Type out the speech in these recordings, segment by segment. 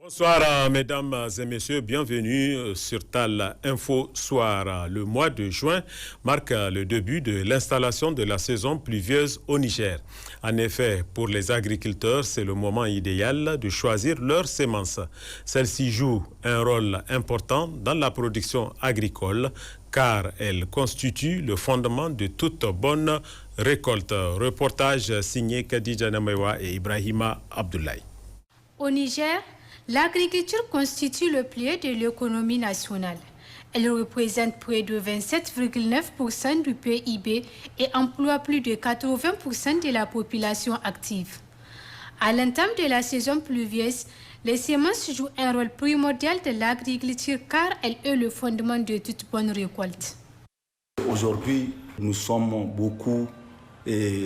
Bonsoir mesdames et messieurs, bienvenue sur TAL Info Soir. Le mois de juin marque le début de l'installation de la saison pluvieuse au Niger. En effet, pour les agriculteurs, c'est le moment idéal de choisir leurs semences. Celles-ci jouent un rôle important dans la production agricole car elles constituent le fondement de toute bonne récolte. Reportage signé Khadija Namewa et Ibrahima Abdoulaye. Au Niger, l'agriculture constitue le pilier de l'économie nationale. Elle représente près de 27,9% du PIB et emploie plus de 80% de la population active. À l'entame de la saison pluvieuse, les semences jouent un rôle primordial de l'agriculture car elles sont le fondement de toute bonne récolte. Aujourd'hui, nous sommes beaucoup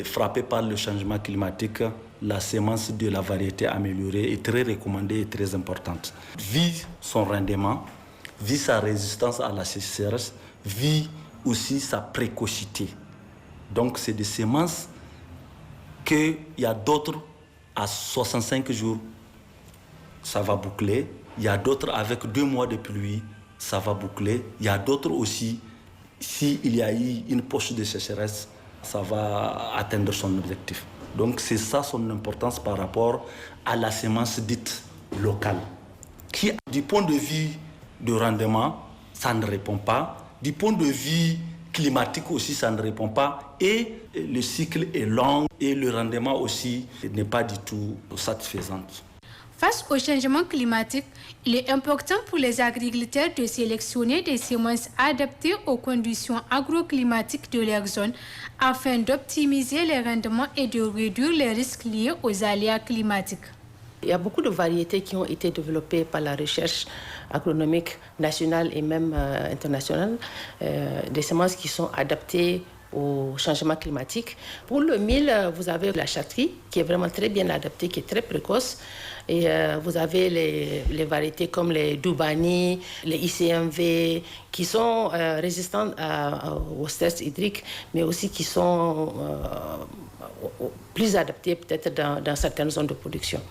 frappés par le changement climatique. La sémence de la variété améliorée est très recommandée et très importante. Vu son rendement, vu sa résistance à la sécheresse, vu aussi sa précocité. Donc c'est des semences qu'il y a d'autres à 65 jours, ça va boucler. Il y a d'autres avec 2 mois de pluie, ça va boucler. Il y a d'autres aussi, s'il y a eu une poche de sécheresse, ça va atteindre son objectif. Donc c'est ça son importance par rapport à la semence dite locale, qui du point de vue de rendement, ça ne répond pas. Du point de vue climatique aussi, ça ne répond pas. Et le cycle est long et le rendement aussi n'est pas du tout satisfaisant. Face au changement climatique, il est important pour les agriculteurs de sélectionner des semences adaptées aux conditions agroclimatiques de leur zone afin d'optimiser les rendements et de réduire les risques liés aux aléas climatiques. Il y a beaucoup de variétés qui ont été développées par la recherche agronomique nationale et même internationale, des semences qui sont adaptées au changement climatique. Pour le mil, vous avez la chatterie qui est vraiment très bien adaptée, qui est très précoce. Et vous avez les variétés comme les Doubani, les ICMV, qui sont résistantes au stress hydrique, mais aussi qui sont plus adaptées peut-être dans certaines zones de production.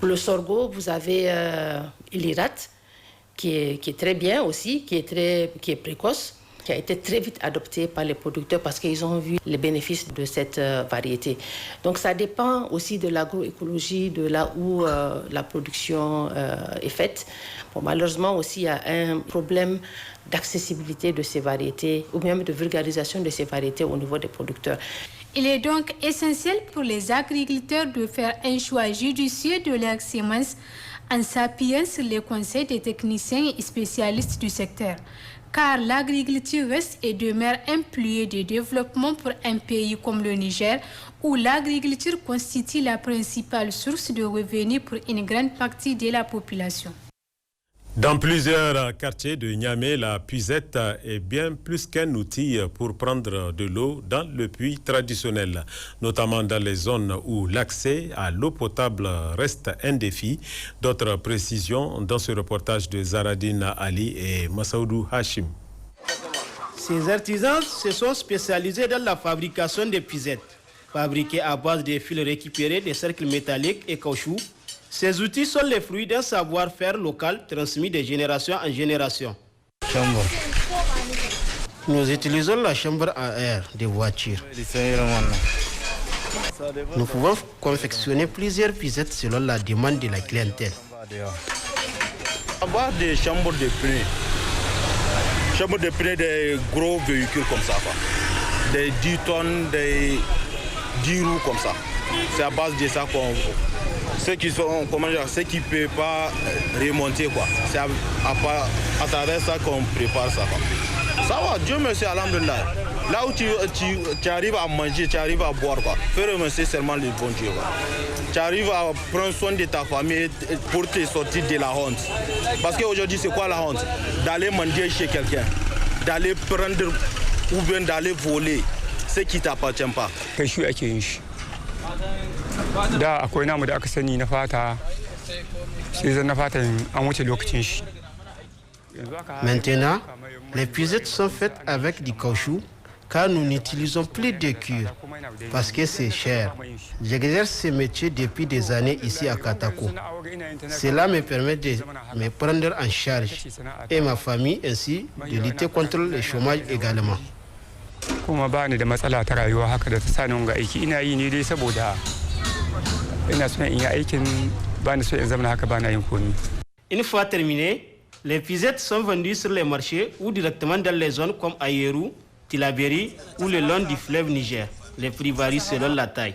Pour le sorgho, vous avez l'Irat, qui est très bien aussi, qui est précoce, qui a été très vite adopté par les producteurs parce qu'ils ont vu les bénéfices de cette variété. Donc ça dépend aussi de l'agroécologie, de là où la production est faite. Bon, malheureusement aussi, il y a un problème d'accessibilité de ces variétés ou même de vulgarisation de ces variétés au niveau des producteurs. Il est donc essentiel pour les agriculteurs de faire un choix judicieux de leurs semences en s'appuyant sur les conseils des techniciens et spécialistes du secteur. Car l'agriculture reste et demeure un pilier de développement pour un pays comme le Niger, où l'agriculture constitue la principale source de revenus pour une grande partie de la population. Dans plusieurs quartiers de Niamey, la puisette est bien plus qu'un outil pour prendre de l'eau dans le puits traditionnel, notamment dans les zones où l'accès à l'eau potable reste un défi. D'autres précisions dans ce reportage de Zaradine Ali et Massaoudou Hachim. Ces artisans se sont spécialisés dans la fabrication des puisettes, fabriquées à base de fils récupérés des cercles métalliques et caoutchouc. Ces outils sont les fruits d'un savoir-faire local transmis de génération en génération. Chambre. Nous utilisons la chambre à air des voitures. Nous pouvons confectionner plusieurs puisettes selon la demande de la clientèle. À base des chambres de pneus. Chambres de pneus des gros véhicules comme ça. Des 10 tonnes, des 10 roues comme ça. C'est à base de ça qu'on... Ceux qui ne peuvent pas remonter, quoi. C'est à travers ça qu'on prépare ça. Quoi. Ça va, Dieu merci, alhamdoulilah. Là où tu arrives à manger, tu arrives à boire, quoi. Fais remercier seulement le bon Dieu. Quoi. Tu arrives à prendre soin de ta famille pour te sortir de la honte. Parce qu'aujourd'hui, c'est quoi la honte? D'aller manger chez quelqu'un, d'aller prendre ou bien d'aller voler ce qui ne t'appartient pas. Da akwai namu da aka sani na fata sai zan na fata an wuce lokacin shi. Maintenant, les puisettes sont faites avec du caoutchouc car nous n'utilisons plus de cure parce que c'est cher. J'exerce ce métier depuis des années ici à Katako. Cela me permet de me prendre en charge et ma famille ainsi de lutter contre le chômage également. Kuma ba ni da matsala ta rayuwa haka da ta sani wanga aiki ina yi ne dai saboda ina son in yi aikin ba ni so in zama haka ba na yin komi. Une fois terminé, les pizettes sont vendues sur les marchés ou directement dans les zones comme Ayeru, Tilaberi ou le long du fleuve Niger. Les prix varient selon la taille.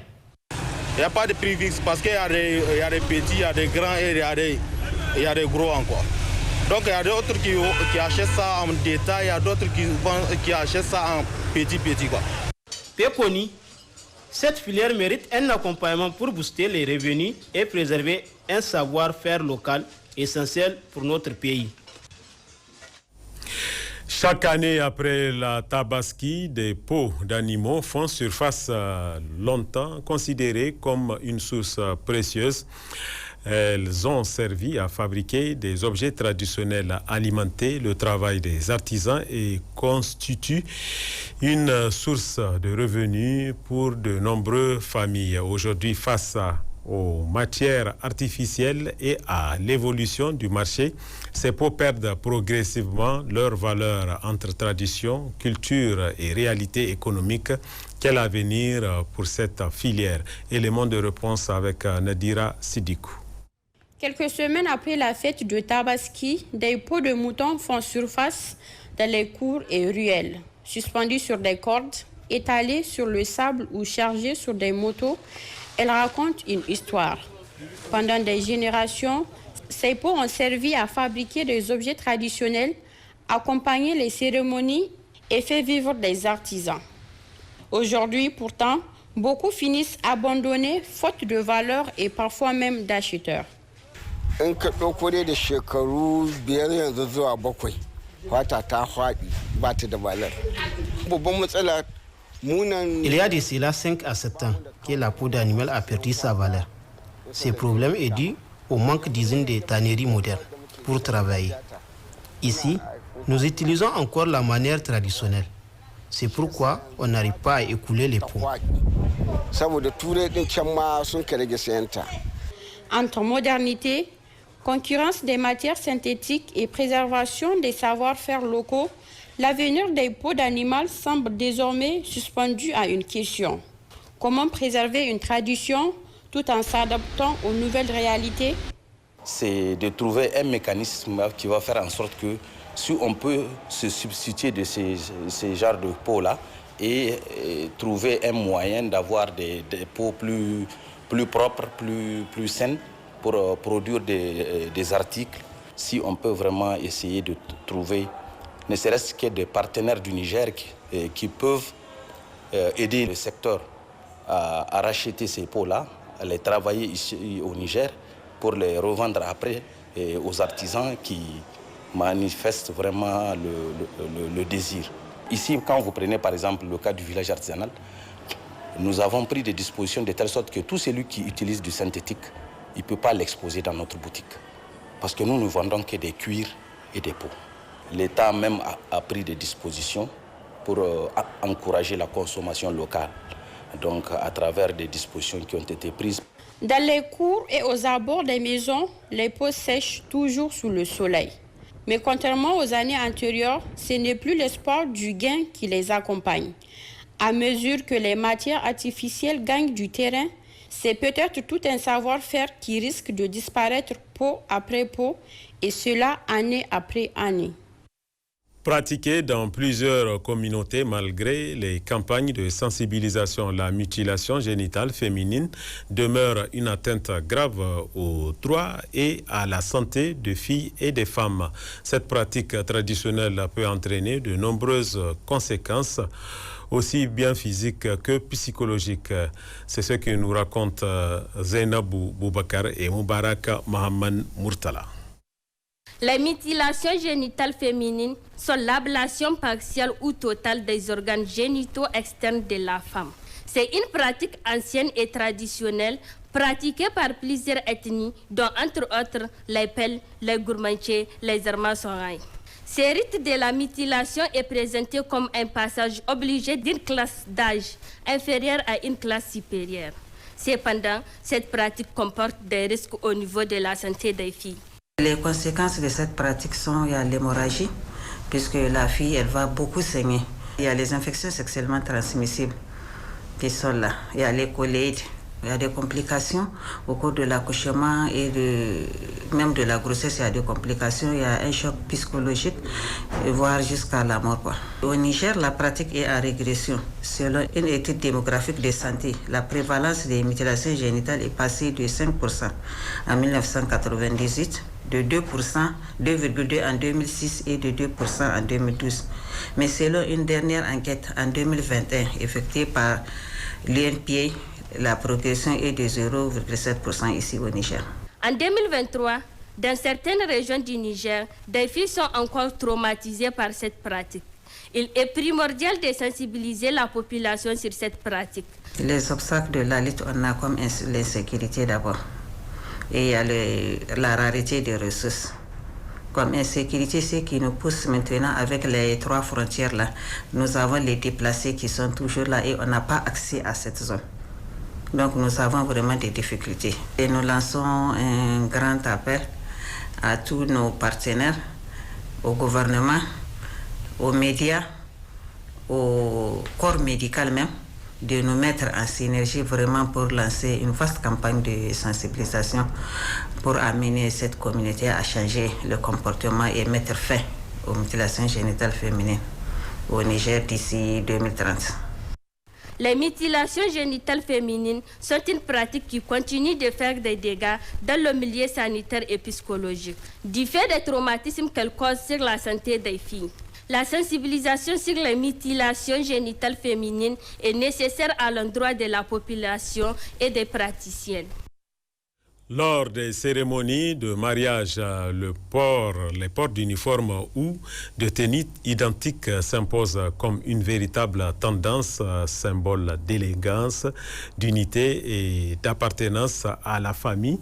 Il n'y a pas de prix fixe parce qu'il y a des petits, il y a des grands et il y a des gros encore. Donc il y a d'autres qui achètent ça en détail, il y a d'autres qui achètent ça en petit quoi. Péconi, cette filière mérite un accompagnement pour booster les revenus et préserver un savoir-faire local essentiel pour notre pays. Chaque année, après la tabaski, des peaux d'animaux font surface longtemps considérées comme une source précieuse. Elles ont servi à fabriquer des objets traditionnels, alimenter le travail des artisans et constituent une source de revenus pour de nombreuses familles. Aujourd'hui, face aux matières artificielles et à l'évolution du marché, ces peaux perdent progressivement leur valeur entre tradition, culture et réalité économique. Quel avenir pour cette filière? Élément de réponse avec Nadira Sidikou. Quelques semaines après la fête de Tabaski, des peaux de mouton font surface dans les cours et ruelles, suspendues sur des cordes, étalées sur le sable ou chargées sur des motos. Elles racontent une histoire. Pendant des générations, ces peaux ont servi à fabriquer des objets traditionnels, accompagner les cérémonies et fait vivre des artisans. Aujourd'hui, pourtant, beaucoup finissent abandonnés faute de valeur et parfois même d'acheteurs. In ka ɗauko dai da shekaru 5 yanzu zuwa 7 fata ta faɗi ba ta da valar. Babban matsala munan. Il y a de cela 5 à 7 ans que la peau d'animal a perdu sa valeur. Ce problème est dû au manque d'usines de tanneries modernes pour travailler. Ici, nous utilisons encore la manière traditionnelle. C'est pourquoi on n'arrive pas à écouler les peaux. Entre modernité, concurrence des matières synthétiques et préservation des savoir-faire locaux, l'avenir des peaux d'animal semble désormais suspendu à une question. Comment préserver une tradition tout en s'adaptant aux nouvelles réalités? C'est de trouver un mécanisme qui va faire en sorte que si on peut se substituer de ces genres de peaux-là et trouver un moyen d'avoir des peaux plus propres, plus saines, pour produire des articles, si on peut vraiment essayer de trouver, ne serait-ce que des partenaires du Niger qui peuvent aider le secteur à racheter ces peaux-là, à les travailler ici au Niger pour les revendre après aux artisans qui manifestent vraiment le désir. Ici, quand vous prenez par exemple le cas du village artisanal, nous avons pris des dispositions de telle sorte que tout celui qui utilise du synthétique, il ne peut pas l'exposer dans notre boutique. Parce que nous ne vendons que des cuirs et des peaux. L'État même a pris des dispositions pour encourager la consommation locale. Donc à travers des dispositions qui ont été prises. Dans les cours et aux abords des maisons, les peaux sèchent toujours sous le soleil. Mais contrairement aux années antérieures, ce n'est plus l'espoir du gain qui les accompagne. À mesure que les matières artificielles gagnent du terrain, c'est peut-être tout un savoir-faire qui risque de disparaître peau après peau, et cela année après année. Pratiquée dans plusieurs communautés malgré les campagnes de sensibilisation, la mutilation génitale féminine demeure une atteinte grave aux droits et à la santé des filles et des femmes. Cette pratique traditionnelle peut entraîner de nombreuses conséquences, aussi bien physiques que psychologiques. C'est ce que nous racontent Zainabou Boubakar et Moubarak Mohamed Murtala. Les mutilations génitales féminines sont l'ablation partielle ou totale des organes génitaux externes de la femme. C'est une pratique ancienne et traditionnelle pratiquée par plusieurs ethnies, dont entre autres les Peuls, les Gourmanchés, les Armasoraïs. Ce rite de la mutilation est présenté comme un passage obligé d'une classe d'âge inférieure à une classe supérieure. Cependant, cette pratique comporte des risques au niveau de la santé des filles. Les conséquences de cette pratique sont, il y a l'hémorragie, puisque la fille, elle va beaucoup saigner. Il y a les infections sexuellement transmissibles qui sont là. Il y a les choléides. Il y a des complications au cours de l'accouchement et même de la grossesse. Il y a des complications, il y a un choc psychologique, voire jusqu'à la mort. Au Niger, la pratique est en régression. Selon une étude démographique de santé, la prévalence des mutilations génitales est passée de 5% en 1998, de 2%, 2,2% en 2006 et de 2% en 2012. Mais selon une dernière enquête en 2021 effectuée par l'UNPA, la progression est de 0,7% ici au Niger. En 2023, dans certaines régions du Niger, des filles sont encore traumatisées par cette pratique. Il est primordial de sensibiliser la population sur cette pratique. Les obstacles de la lutte, on a comme l'insécurité d'abord. Et il y a la rareté des ressources. Comme insécurité, c'est qui nous pousse maintenant avec les 3 frontières là. Nous avons les déplacés qui sont toujours là et on n'a pas accès à cette zone. Donc nous avons vraiment des difficultés. Et nous lançons un grand appel à tous nos partenaires, au gouvernement, aux médias, au corps médical même, de nous mettre en synergie vraiment pour lancer une vaste campagne de sensibilisation pour amener cette communauté à changer le comportement et mettre fin aux mutilations génitales féminines au Niger d'ici 2030. Les mutilations génitales féminines sont une pratique qui continue de faire des dégâts dans le milieu sanitaire et psychologique, du fait des traumatismes qu'elles causent sur la santé des filles. La sensibilisation sur les mutilations génitales féminines est nécessaire à l'endroit de la population et des praticiennes. Lors des cérémonies de mariage, les ports d'uniforme ou de tenue identique s'imposent comme une véritable tendance, symbole d'élégance, d'unité et d'appartenance à la famille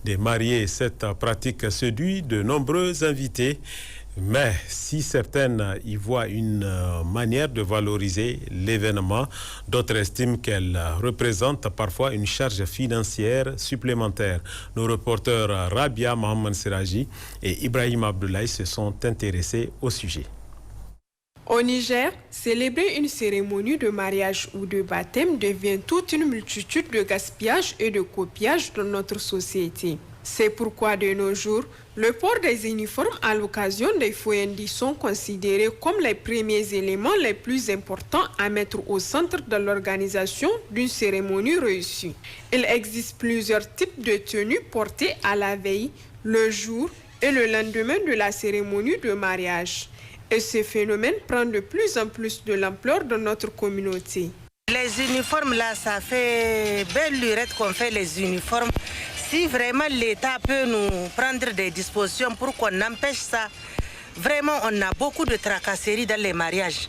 des mariés. Cette pratique séduit de nombreux invités. Mais si certaines y voient une manière de valoriser l'événement, d'autres estiment qu'elle représente parfois une charge financière supplémentaire. Nos reporters Rabia Mohamed Seraji et Ibrahim Abdoulaye se sont intéressés au sujet. Au Niger, célébrer une cérémonie de mariage ou de baptême devient toute une multitude de gaspillage et de copiage dans notre société. C'est pourquoi de nos jours, le port des uniformes à l'occasion des fouendis sont considérés comme les premiers éléments les plus importants à mettre au centre de l'organisation d'une cérémonie réussie. Il existe plusieurs types de tenues portées à la veille, le jour et le lendemain de la cérémonie de mariage. Et ce phénomène prend de plus en plus de l'ampleur dans notre communauté. Les uniformes là, ça fait belle lurette qu'on fait les uniformes. Si vraiment l'État peut nous prendre des dispositions pour qu'on empêche ça, vraiment on a beaucoup de tracasseries dans les mariages.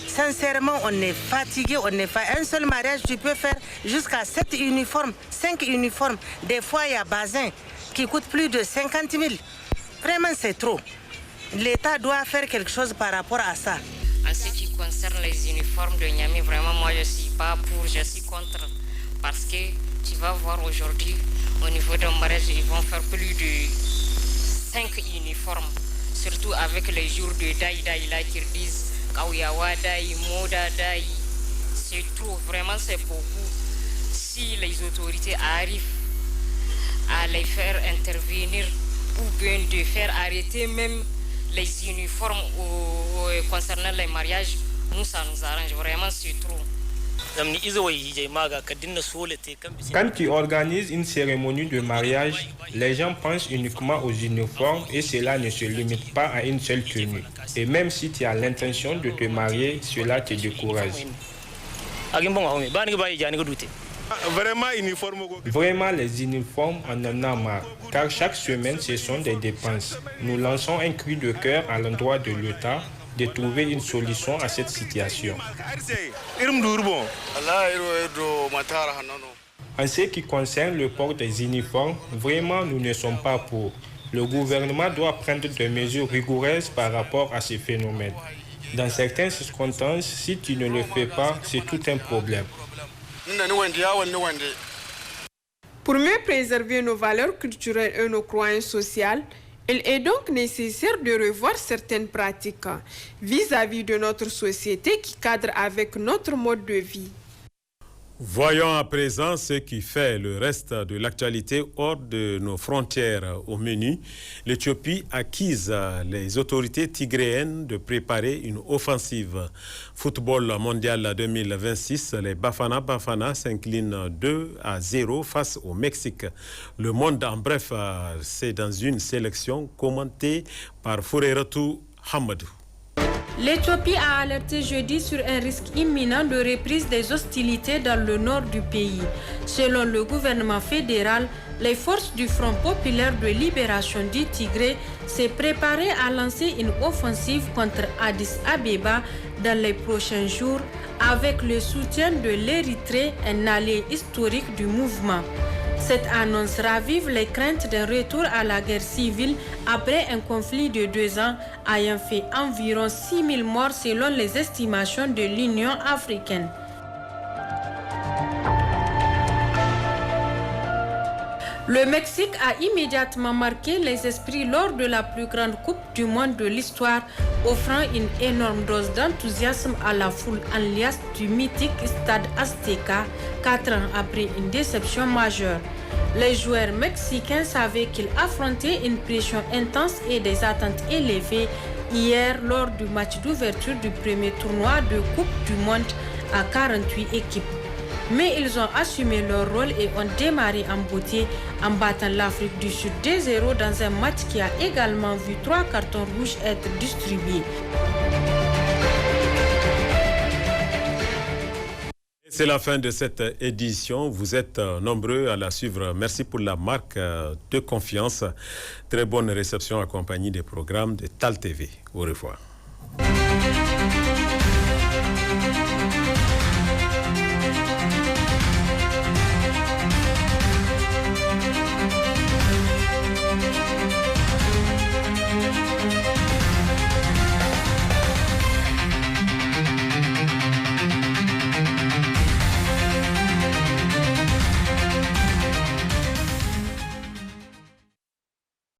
Sincèrement, on est fatigué, on n'est pas un seul mariage, tu peux faire jusqu'à 7 uniformes, 5 uniformes. Des fois, il y a bazin qui coûte plus de 50 000. Vraiment, c'est trop. L'État doit faire quelque chose par rapport à ça. En ce qui concerne les uniformes de Niamey, vraiment, moi, je ne suis pas pour, je suis contre. Parce que tu vas voir aujourd'hui, au niveau d'un mariage, ils vont faire plus de 5 uniformes. Surtout avec les jours de Daï là qui disent Kauyawa Daï, Moda Daï. C'est trop, vraiment c'est beaucoup. Si les autorités arrivent à les faire intervenir ou bien de faire arrêter même les uniformes concernant les mariages, nous ça nous arrange, vraiment c'est trop. Quand tu organises une cérémonie de mariage, les gens pensent uniquement aux uniformes et cela ne se limite pas à une seule tenue. Et même si tu as l'intention de te marier, cela te décourage. Vraiment, les uniformes, on en a marre, car chaque semaine, ce sont des dépenses. Nous lançons un cri de cœur à l'endroit de l'État de trouver une solution à cette situation. En ce qui concerne le port des uniformes, vraiment, nous ne sommes pas pour. Le gouvernement doit prendre des mesures rigoureuses par rapport à ces phénomènes. Dans certaines circonstances, si tu ne le fais pas, c'est tout un problème. Pour mieux préserver nos valeurs culturelles et nos croyances sociales, il est donc nécessaire de revoir certaines pratiques vis-à-vis de notre société qui cadrent avec notre mode de vie. Voyons à présent ce qui fait le reste de l'actualité hors de nos frontières. Au menu, l'Éthiopie accuse les autorités tigréennes de préparer une offensive. Football mondial 2026, les Bafana s'inclinent 2-0 face au Mexique. Le monde en bref, c'est dans une sélection commentée par Foureiratou Hamadou. L'Éthiopie a alerté jeudi sur un risque imminent de reprise des hostilités dans le nord du pays. Selon le gouvernement fédéral, les forces du Front populaire de libération du Tigré s'est préparées à lancer une offensive contre Addis Abeba dans les prochains jours avec le soutien de l'Érythrée, un allié historique du mouvement. Cette annonce ravive les craintes d'un retour à la guerre civile après un conflit de 2 ans ayant fait environ 6 000 morts selon les estimations de l'Union africaine. Le Mexique a immédiatement marqué les esprits lors de la plus grande Coupe du monde de l'histoire, offrant une énorme dose d'enthousiasme à la foule en liesse du mythique Stade Azteca, 4 ans après une déception majeure. Les joueurs mexicains savaient qu'ils affrontaient une pression intense et des attentes élevées hier lors du match d'ouverture du premier tournoi de Coupe du monde à 48 équipes. Mais ils ont assumé leur rôle et ont démarré en beauté en battant l'Afrique du Sud 2-0 dans un match qui a également vu 3 cartons rouges être distribués. C'est la fin de cette édition. Vous êtes nombreux à la suivre. Merci pour la marque de confiance. Très bonne réception accompagnée des programmes de TAL TV. Au revoir.